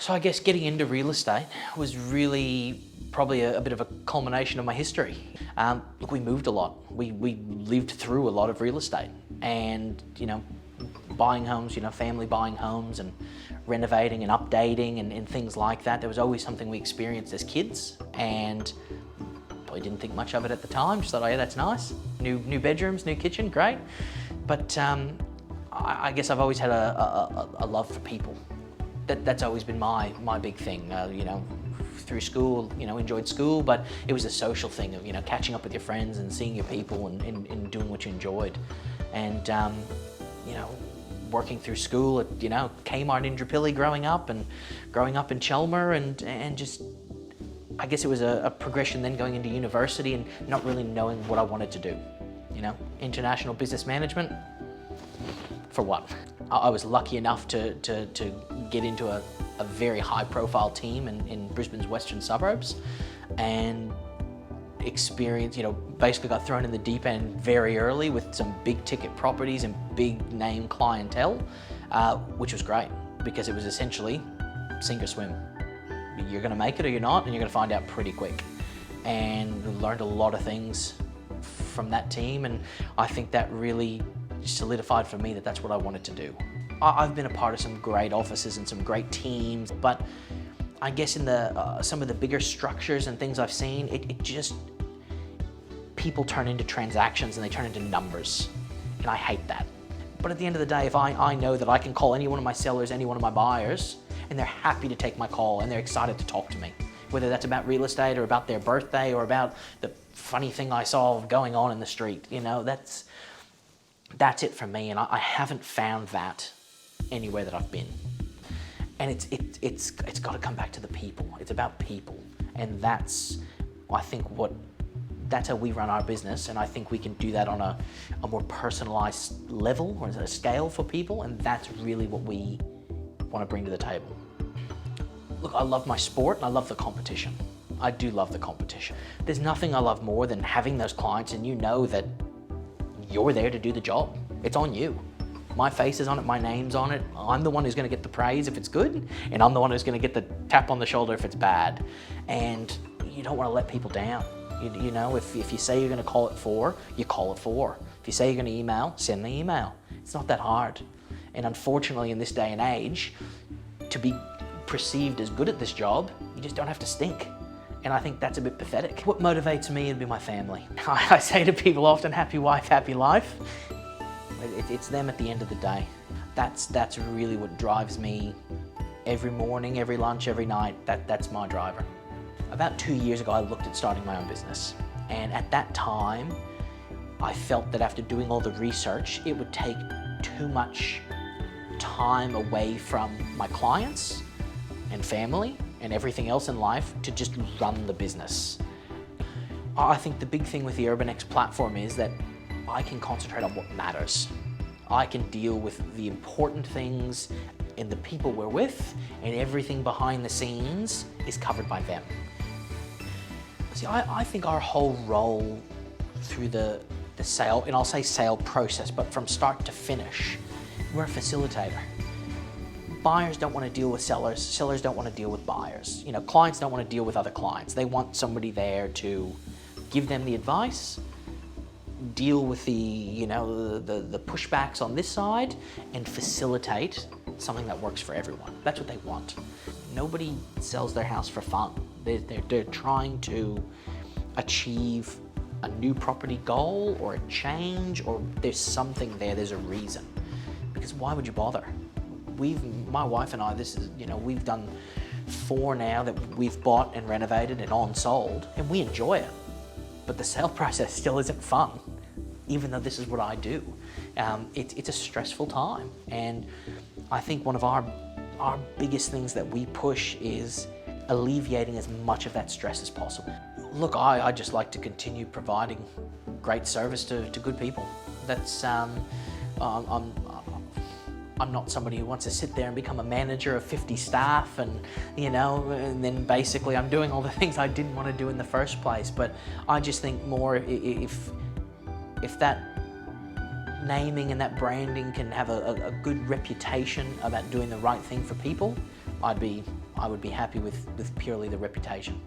So I guess getting into real estate was really probably a bit of a culmination of my history. Look, we moved a lot. We lived through a lot of real estate and, buying homes, family buying homes and renovating and updating and things like that. There was always something we experienced as kids and probably didn't think much of it at the time. Just thought, oh yeah, that's nice. New bedrooms, new kitchen, great. But I guess I've always had a love for people. That's always been my big thing. Through school, enjoyed school, but it was a social thing of, catching up with your friends and seeing your people and doing what you enjoyed. And, working through school at, Kmart in Indooroopilly growing up and growing up in Chelmer and just, I guess it was a progression then going into university and not really knowing what I wanted to do. International business management, for what? I was lucky enough to get into a very high profile team in Brisbane's western suburbs and experience, basically got thrown in the deep end very early with some big ticket properties and big name clientele, which was great because it was essentially sink or swim. You're gonna make it or you're not, and you're gonna find out pretty quick. And learned a lot of things from that team, and I think that really solidified for me that that's what I wanted to do. I've been a part of some great offices and some great teams, but I guess in the some of the bigger structures and things I've seen, it just, people turn into transactions and they turn into numbers, and I hate that. But at the end of the day, if I know that I can call any one of my sellers, any one of my buyers, and they're happy to take my call and they're excited to talk to me, whether that's about real estate or about their birthday or about the funny thing I saw going on in the street, that's it for me, and I haven't found that anywhere that I've been. And it's got to come back to the people. It's about people, and that's, I think, that's how we run our business, and I think we can do that on a more personalized level or a scale for people, and that's really what we want to bring to the table. Look, I love my sport and I love the competition. I do love the competition. There's nothing I love more than having those clients and that you're there to do the job. It's on you. My face is on it, my name's on it. I'm the one who's gonna get the praise if it's good, and I'm the one who's gonna get the tap on the shoulder if it's bad. And you don't wanna let people down. If you say you're gonna call at 4, you call at 4. If you say you're gonna email, send the email. It's not that hard. And unfortunately in this day and age, to be perceived as good at this job, you just don't have to stink. And I think that's a bit pathetic. What motivates me would be my family. I say to people often, happy wife, happy life. It's them at the end of the day. That's really what drives me every morning, every lunch, every night. That's my driver. About 2 years ago, I looked at starting my own business. And at that time, I felt that after doing all the research, it would take too much time away from my clients and family and everything else in life to just run the business. I think the big thing with the UrbanX platform is that I can concentrate on what matters. I can deal with the important things and the people we're with, and everything behind the scenes is covered by them. See, I think our whole role through the sale, and I'll say sale process, but from start to finish, we're a facilitator. Buyers don't want to deal with sellers, sellers don't want to deal with buyers. Clients don't want to deal with other clients. They want somebody there to give them the advice, deal with the pushbacks on this side, and facilitate something that works for everyone. That's what they want. Nobody sells their house for fun. They're trying to achieve a new property goal or a change, or there's something there, there's a reason. Because why would you bother? My wife and I, we've done 4 now that we've bought and renovated and on sold, and we enjoy it. But the sale process still isn't fun, even though this is what I do. It's a stressful time, and I think one of our biggest things that we push is alleviating as much of that stress as possible. Look, I just like to continue providing great service to good people. That's I'm not somebody who wants to sit there and become a manager of 50 staff and then basically I'm doing all the things I didn't want to do in the first place. But I just think more if that naming and that branding can have a good reputation about doing the right thing for people, I would be happy with purely the reputation.